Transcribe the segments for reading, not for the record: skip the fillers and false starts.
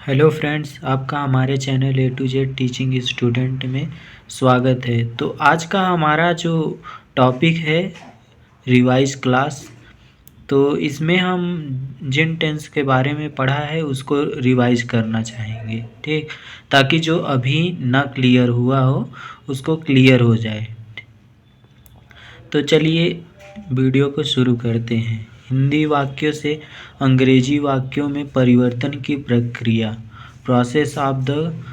Hello friends, आपका हमारे channel A to Z teaching student में स्वागत है। तो आज का हमारा जो टॉपिक है रिवाइज क्लास। तो इसमें हम जिन टेंस के बारे में पढ़ा है उसको रिवाइज करना चाहेंगे, ठीक, ताकि जो अभी ना क्लियर हुआ हो उसको क्लियर हो जाए। तो चलिए वीडियो को शुरू करते हैं। हिंदी वाक्यों से अंग्रेजी वाक्यों में परिवर्तन की प्रक्रिया, process of the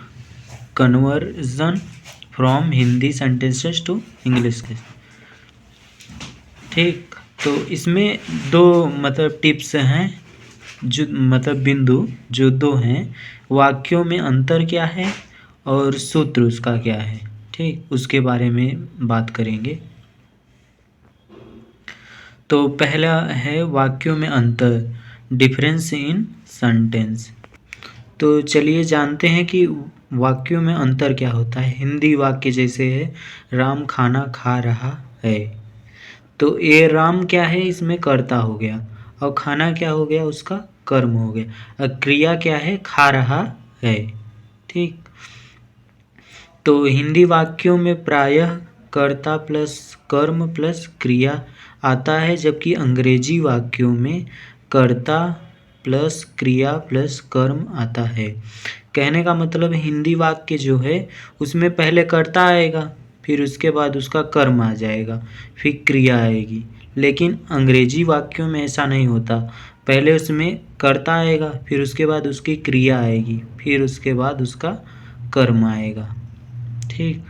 conversion from Hindi sentences to English. ठीक, तो इसमें दो टिप्स हैं, जो बिंदु जो दो हैं। वाक्यों में अंतर क्या है और सूत्र उसका क्या है, ठीक, उसके बारे में बात करेंगे। तो पहला है वाक्यों में अंतर, डिफरेंस इन सेंटेंस। तो चलिए जानते हैं कि वाक्यों में अंतर क्या होता है। हिंदी वाक्य जैसे है, राम खाना खा रहा है। तो ये राम क्या है, इसमें कर्ता हो गया, और खाना क्या हो गया, उसका कर्म हो गया। और क्रिया क्या है, खा रहा है। ठीक, तो हिंदी वाक्यों में प्रायः कर्ता प्लस कर्म प्लस क्रिया आता है, जबकि अंग्रेजी वाक्यों में कर्ता प्लस क्रिया प्लस कर्म आता है। कहने का मतलब हिंदी वाक्य जो है उसमें पहले कर्ता आएगा, फिर उसके बाद उसका कर्म आ जाएगा, फिर क्रिया आएगी। लेकिन अंग्रेजी वाक्यों में ऐसा नहीं होता, पहले उसमें कर्ता आएगा, फिर उसके बाद उसकी क्रिया आएगी, फिर उसके बाद उसका कर्म आएगा। ठीक,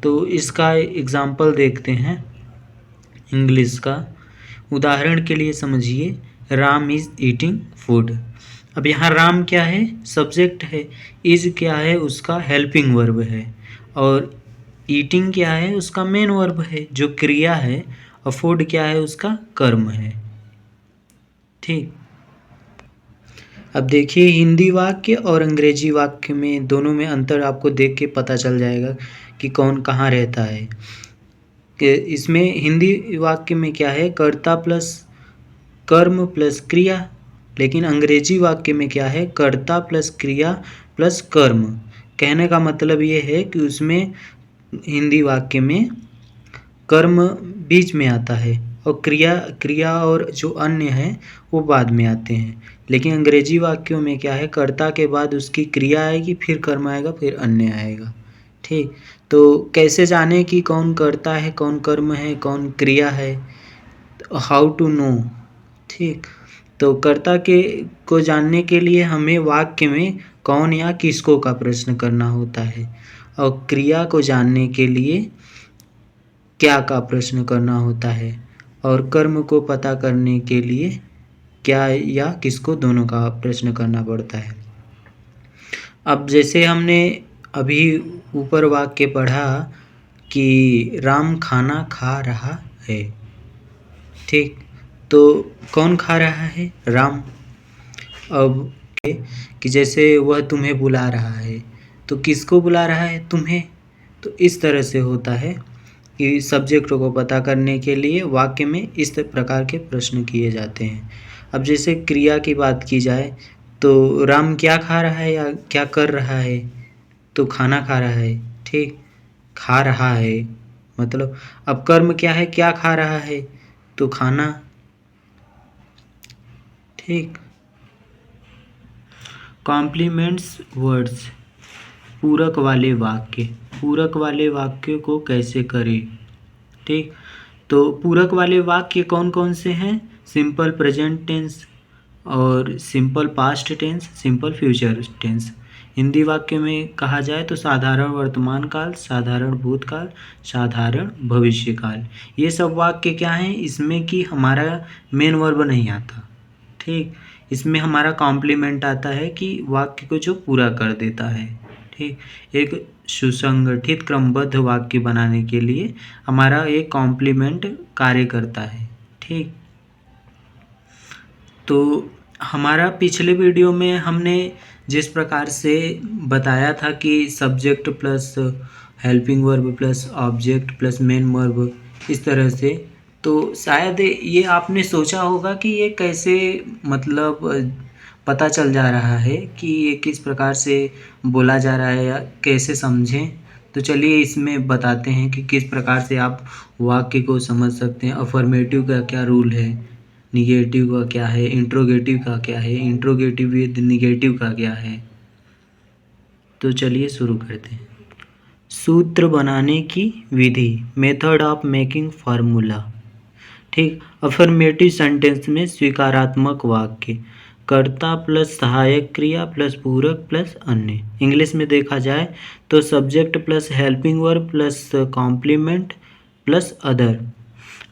तो इसका एग्जाम्पल देखते हैं इंग्लिश का। उदाहरण के लिए समझिए, राम इज़ ईटिंग फूड। अब यहाँ राम क्या है, सब्जेक्ट है, इज़ क्या है, उसका हेल्पिंग वर्ब है, और ईटिंग क्या है, उसका मेन वर्ब है जो क्रिया है, और फूड क्या है, उसका कर्म है। ठीक, अब देखिए हिंदी वाक्य और अंग्रेजी वाक्य में दोनों में अंतर आपको देख के पता चल जाएगा कि कौन कहाँ रहता है। कि इसमें हिंदी वाक्य में क्या है, कर्ता प्लस कर्म प्लस क्रिया, लेकिन अंग्रेजी वाक्य में क्या है, कर्ता प्लस क्रिया प्लस कर्म। कहने का मतलब ये है कि उसमें हिंदी वाक्य में कर्म बीच में आता है और क्रिया और जो अन्य हैं वो बाद में आते हैं। लेकिन अंग्रेजी वाक्यों में क्या है, कर्ता के बाद उसकी क्रिया आएगी, फिर कर्म आएगा, फिर अन्य आएगा। ठीक, तो कैसे जाने कि कौन कर्ता है, कौन कर्म है, कौन क्रिया है, हाउ टू नो। ठीक, तो कर्ता के को जानने के लिए हमें वाक्य में कौन या किसको का प्रश्न करना होता है, और क्रिया को जानने के लिए क्या का प्रश्न करना होता है, और कर्म को पता करने के लिए क्या या किसको, दोनों का प्रश्न करना पड़ता है। अब जैसे हमने अभी ऊपर वाक्य पढ़ा कि राम खाना खा रहा है। ठीक, तो कौन खा रहा है, राम। अब कि जैसे वह तुम्हें बुला रहा है, तो किसको बुला रहा है, तुम्हें। तो इस तरह से होता है कि सब्जेक्ट को पता करने के लिए वाक्य में इस प्रकार के प्रश्न किए जाते हैं। अब जैसे क्रिया की बात की जाए तो राम क्या खा रहा है या क्या कर रहा है, तो खाना खा रहा है। ठीक, खा रहा है मतलब, अब कर्म क्या है, क्या खा रहा है, तो खाना। ठीक, कॉम्प्लीमेंट्स वर्ड्स, पूरक वाले वाक्य। पूरक वाले वाक्य को कैसे करें। ठीक, तो पूरक वाले वाक्य कौन कौन से हैं, सिंपल प्रेजेंट टेंस और simple past tense, simple future tense. Hindi वाक्य में कहा जाए तो साधारण वर्तमान काल, साधारण भूतकाल, साधारण भविष्य काल। ये सब वाक्य क्या हैं, इसमें कि हमारा मेन वर्ब नहीं आता। ठीक, इसमें हमारा कॉम्प्लीमेंट आता है कि वाक्य को जो पूरा कर देता है। ठीक, एक सुसंगठित क्रमबद्ध वाक्य बनाने के लिए हमारा एक कॉम्प्लीमेंट कार्य करता है। ठीक, तो हमारा पिछले वीडियो में हमने जिस प्रकार से बताया था कि subject plus helping verb plus object plus main verb, इस तरह से, तो शायद ये आपने सोचा होगा कि ये कैसे पता चल जा रहा है कि ये किस प्रकार से बोला जा रहा है या कैसे समझें। तो चलिए इसमें बताते हैं कि किस प्रकार से आप वाक्य को समझ सकते हैं। अफर्मेटिव का क्या रूल है, निगेटिव का क्या है, इंट्रोगेटिव का क्या है, इंट्रोगेटिव विद निगेटिव का क्या है। तो चलिए शुरू करते हैं। सूत्र बनाने की विधि, मेथड ऑफ मेकिंग फार्मूला। ठीक, अफर्मेटिव सेंटेंस में स्वीकारात्मक वाक्य कर्ता प्लस सहायक क्रिया प्लस पूरक प्लस अन्य। इंग्लिश में देखा जाए तो subject plus helping verb plus complement plus other.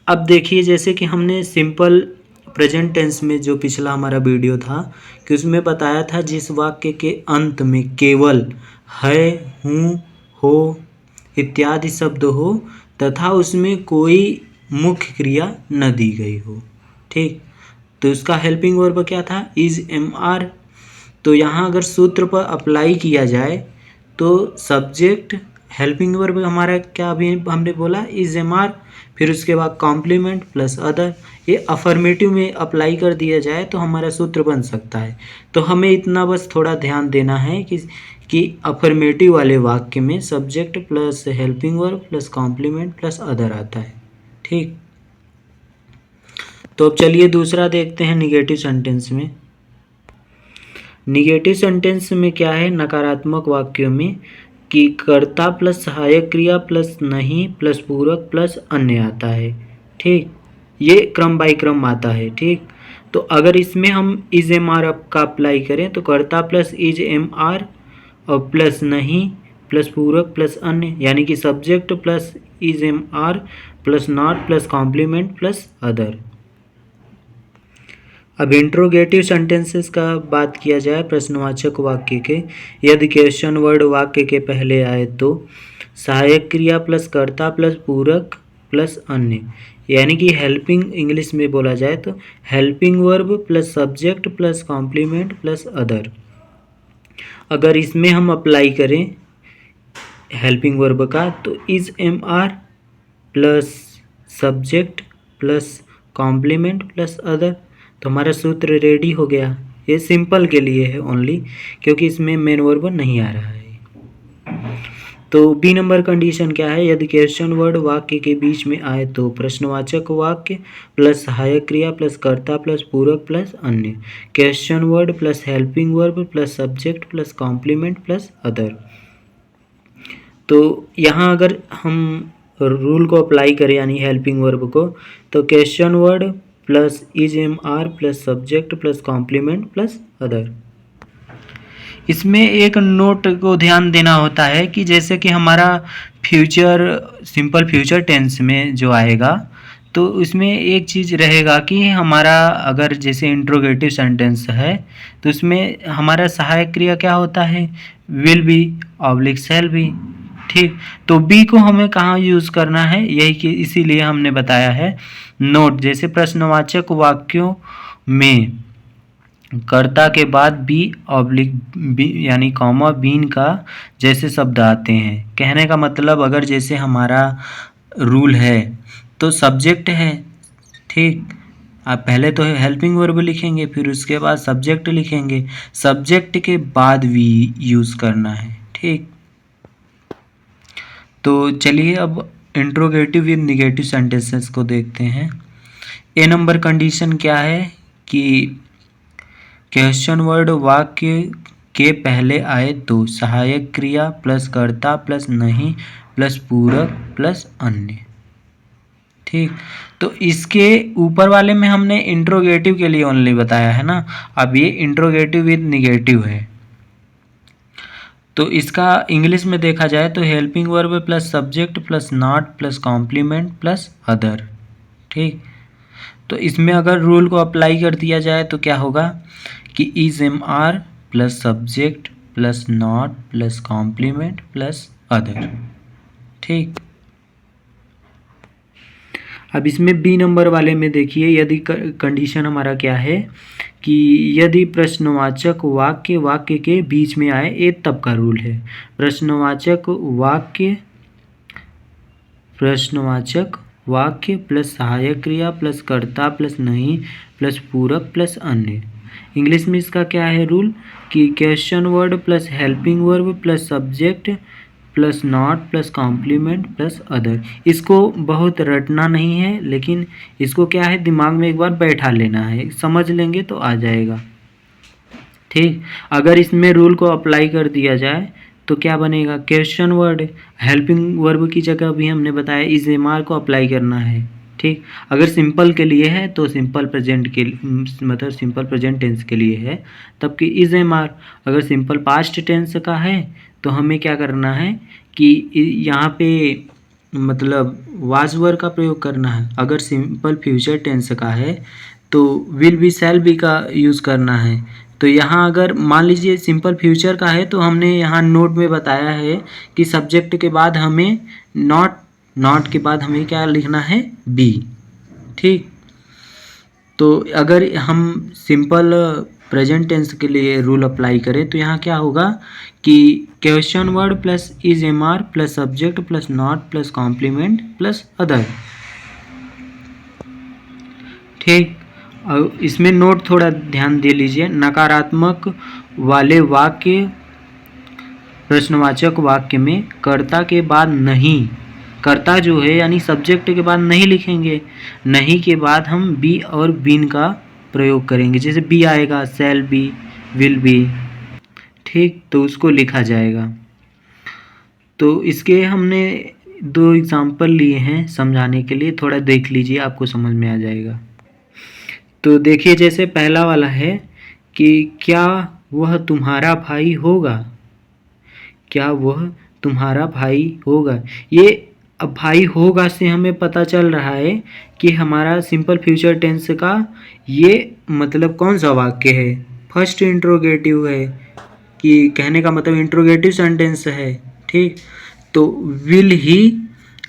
अब देखिए जैसे कि हमने सिंपल प्रेजेंट टेंस में जो पिछला हमारा वीडियो था कि उसमें बताया था जिस वाक्य के अंत में केवल है, हूँ, हो इत्यादि शब्द हो तथा उसमें कोई मुख्य क्रिया न दी गई हो। ठीक, तो उसका हेल्पिंग वर्ब क्या था, इज एम आर। तो यहाँ अगर सूत्र पर अप्लाई किया जाए तो सब्जेक्ट हेल्पिंग वर्ब हमारा क्या अभी हमने बोला, इज एम आर, फिर उसके बाद कॉम्प्लीमेंट प्लस अदर। ये अफर्मेटिव में अप्लाई कर दिया जाए तो हमारा सूत्र बन सकता है। तो हमें इतना बस थोड़ा ध्यान देना है कि अफर्मेटिव वाले वाक्य में subject plus helping verb plus complement plus other आता है। ठीक, तो अब चलिए दूसरा देखते हैं निगेटिव सेंटेंस में। निगेटिव सेंटेंस में क्या है, नकारात्मक वाक्यों में कि कर्ता प्लस सहायक क्रिया प्लस नहीं प्लस पूरक प्लस अन्य आता है। ठीक, ये क्रम बाय क्रम आता है। ठीक, तो अगर इसमें हम इज एम आर का अप्लाई करें तो कर्ता प्लस इज एम आर और प्लस नहीं प्लस पूरक प्लस अन्य, यानी कि subject plus is am are plus not plus complement plus other. अब इंट्रोगेटिव सेंटेंसेस का बात किया जाए, प्रश्नवाचक वाक्य के, यदि क्वेश्चन वर्ड वाक्य के पहले आए तो सहायक क्रिया प्लस कर्ता प्लस पूरक प्लस अन्य, यानी कि हेल्पिंग इंग्लिश में बोला जाए तो helping verb plus subject plus complement plus other. अगर इसमें हम अप्लाई करें हेल्पिंग वर्ब का तो is am are plus subject plus complement plus other, तो हमारा सूत्र रेडी हो गया। ये सिंपल के लिए है ओनली, क्योंकि इसमें मेन वर्ब नहीं आ रहा है। तो बी नंबर कंडीशन क्या है, यदि क्वेश्चन वर्ड वाक्य के बीच में आए तो प्रश्नवाचक वाक्य प्लस सहायक क्रिया प्लस कर्ता प्लस पूरक प्लस अन्य, question word plus helping verb plus subject plus complement plus other. तो यहाँ अगर हम रूल को अप्लाई करें यानी हेल्पिंग वर्ब को, तो question word plus is am are plus subject plus complement plus other. इसमें एक नोट को ध्यान देना होता है कि जैसे कि हमारा फ्यूचर सिंपल फ्यूचर टेंस में जो आएगा तो उसमें एक चीज़ रहेगा कि हमारा अगर जैसे इंट्रोगेटिव सेंटेंस है तो उसमें हमारा सहायक क्रिया क्या होता है, will be oblique shall be. ठीक, तो बी को हमें कहाँ यूज़ करना है, यही कि इसीलिए हमने बताया है नोट, जैसे प्रश्नवाचक वाक्यों में कर्ता के बाद बी ऑब्लिक बी यानी कॉमा बीन का जैसे शब्द आते हैं। कहने का मतलब अगर जैसे हमारा रूल है तो सब्जेक्ट है, ठीक, आप पहले तो हेल्पिंग वर्ब लिखेंगे फिर उसके बाद सब्जेक्ट लिखेंगे, सब्जेक्ट के बाद वी यूज़ करना है। ठीक, तो चलिए अब इंट्रोगेटिव विद निगेटिव सेंटेंसेस को देखते हैं। ए नंबर कंडीशन क्या है कि क्वेश्चन वर्ड वाक्य के पहले आए तो सहायक क्रिया प्लस कर्ता प्लस नहीं प्लस पूरक प्लस अन्य। ठीक, तो इसके ऊपर वाले में हमने इंट्रोगेटिव के लिए ओनली बताया है ना, अब ये इंट्रोगेटिव विद निगेटिव है। तो इसका इंग्लिश में देखा जाए तो helping verb plus subject plus not plus complement plus other. ठीक, तो इसमें अगर रूल को अप्लाई कर दिया जाए तो क्या होगा कि is am are plus subject plus not plus complement plus other. ठीक, अब इसमें बी नंबर वाले में देखिए यदि कंडीशन हमारा क्या है कि यदि प्रश्नवाचक वाक्य के बीच में आए, ये तब का रूल है। प्रश्नवाचक वाक्य प्लस सहायक क्रिया प्लस कर्ता प्लस नहीं प्लस पूरक प्लस अन्य, इंग्लिश में इसका क्या है रूल कि question word plus helping verb plus subject plus not plus complement plus other. इसको बहुत रटना नहीं है, लेकिन इसको क्या है दिमाग में एक बार बैठा लेना है, समझ लेंगे तो आ जाएगा। ठीक, अगर इसमें रूल को अप्लाई कर दिया जाए तो क्या बनेगा, क्वेश्चन वर्ड हेल्पिंग वर्ब की जगह भी हमने बताया इज एम आर को अप्लाई करना है। ठीक, अगर सिंपल के लिए है तो सिंपल प्रेजेंट के मतलब सिंपल प्रेजेंट टेंस के लिए है तब कि इज एम आर। अगर सिंपल पास्ट टेंस का है तो हमें क्या करना है कि यहाँ पे मतलब वाज वर्ब का प्रयोग करना है। अगर सिंपल फ्यूचर टेंस का है तो विल बी शैल बी का यूज़ करना है। तो यहाँ अगर मान लीजिए सिंपल फ्यूचर का है तो हमने यहाँ नोट में बताया है कि सब्जेक्ट के बाद हमें नॉट के बाद हमें क्या लिखना है बी। ठीक, तो अगर हम सिंपल प्रेजेंट टेंस के लिए रूल अप्लाई करें तो यहाँ क्या होगा कि question word plus is am are plus subject plus not plus complement plus other. ठीक, और इसमें नोट थोड़ा ध्यान दे लीजिए, नकारात्मक वाले वाक्य प्रश्नवाचक वाक्य में कर्ता के बाद नहीं, कर्ता जो है यानी सब्जेक्ट के बाद नहीं लिखेंगे, नहीं के बाद हम बी और बीन का प्रयोग करेंगे। जैसे बी आएगा शैल बी, विल बी, ठीक, तो उसको लिखा जाएगा। तो इसके हमने 2 एग्जाम्पल लिए हैं समझाने के लिए, थोड़ा देख लीजिए आपको समझ में आ जाएगा। तो देखिए जैसे पहला वाला है कि क्या वह तुम्हारा भाई होगा, क्या वह तुम्हारा भाई होगा। ये अब भाई होगा से हमें पता चल रहा है कि हमारा सिंपल फ्यूचर टेंस का ये मतलब कौन सा वाक्य है, फर्स्ट इंट्रोगेटिव है कि कहने का मतलब इंट्रोगेटिव सेंटेंस है। ठीक, तो विल ही,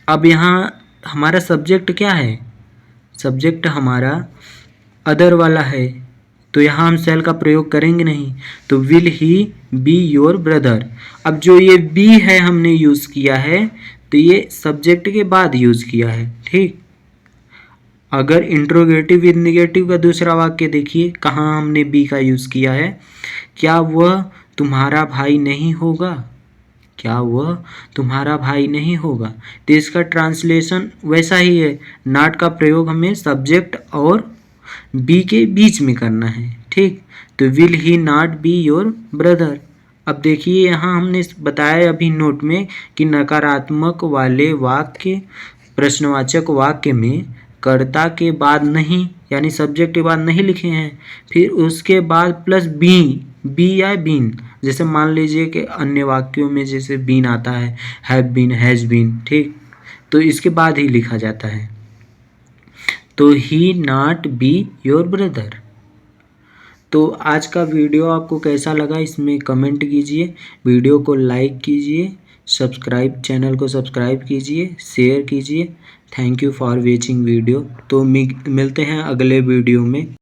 अब यहाँ हमारा सब्जेक्ट क्या है, सब्जेक्ट हमारा अदर वाला है, तो यहाँ हम शैल का प्रयोग करेंगे नहीं, तो will he be your brother. अब जो ये बी है हमने यूज़ किया है तो ये सब्जेक्ट के बाद यूज़ किया है। ठीक, अगर इंट्रोगेटिव विद निगेटिव का दूसरा वाक्य देखिए कहाँ हमने बी का यूज़ किया है, क्या वह तुम्हारा भाई नहीं होगा, क्या वह तुम्हारा भाई नहीं होगा। तो इसका ट्रांसलेशन वैसा ही है, नॉट का प्रयोग हमें सब्जेक्ट और बी के बीच में करना है। ठीक, तो will he not be your brother. अब देखिए यहाँ हमने बताया अभी नोट में कि नकारात्मक वाले वाक्य प्रश्नवाचक वाक्य में कर्ता के बाद नहीं यानी सब्जेक्ट के बाद नहीं लिखे हैं, फिर उसके बाद प्लस बी या बीन। जैसे मान लीजिए कि अन्य वाक्यों में जैसे बीन आता है, हैव बीन, हैज़ बीन, ठीक, तो इसके बाद ही लिखा जाता है। तो ही नॉट बी योर ब्रदर। तो आज का वीडियो आपको कैसा लगा इसमें कमेंट कीजिए, वीडियो को लाइक कीजिए, चैनल को सब्सक्राइब कीजिए, शेयर कीजिए। Thank you for watching video. तो मिलते हैं अगले वीडियो में।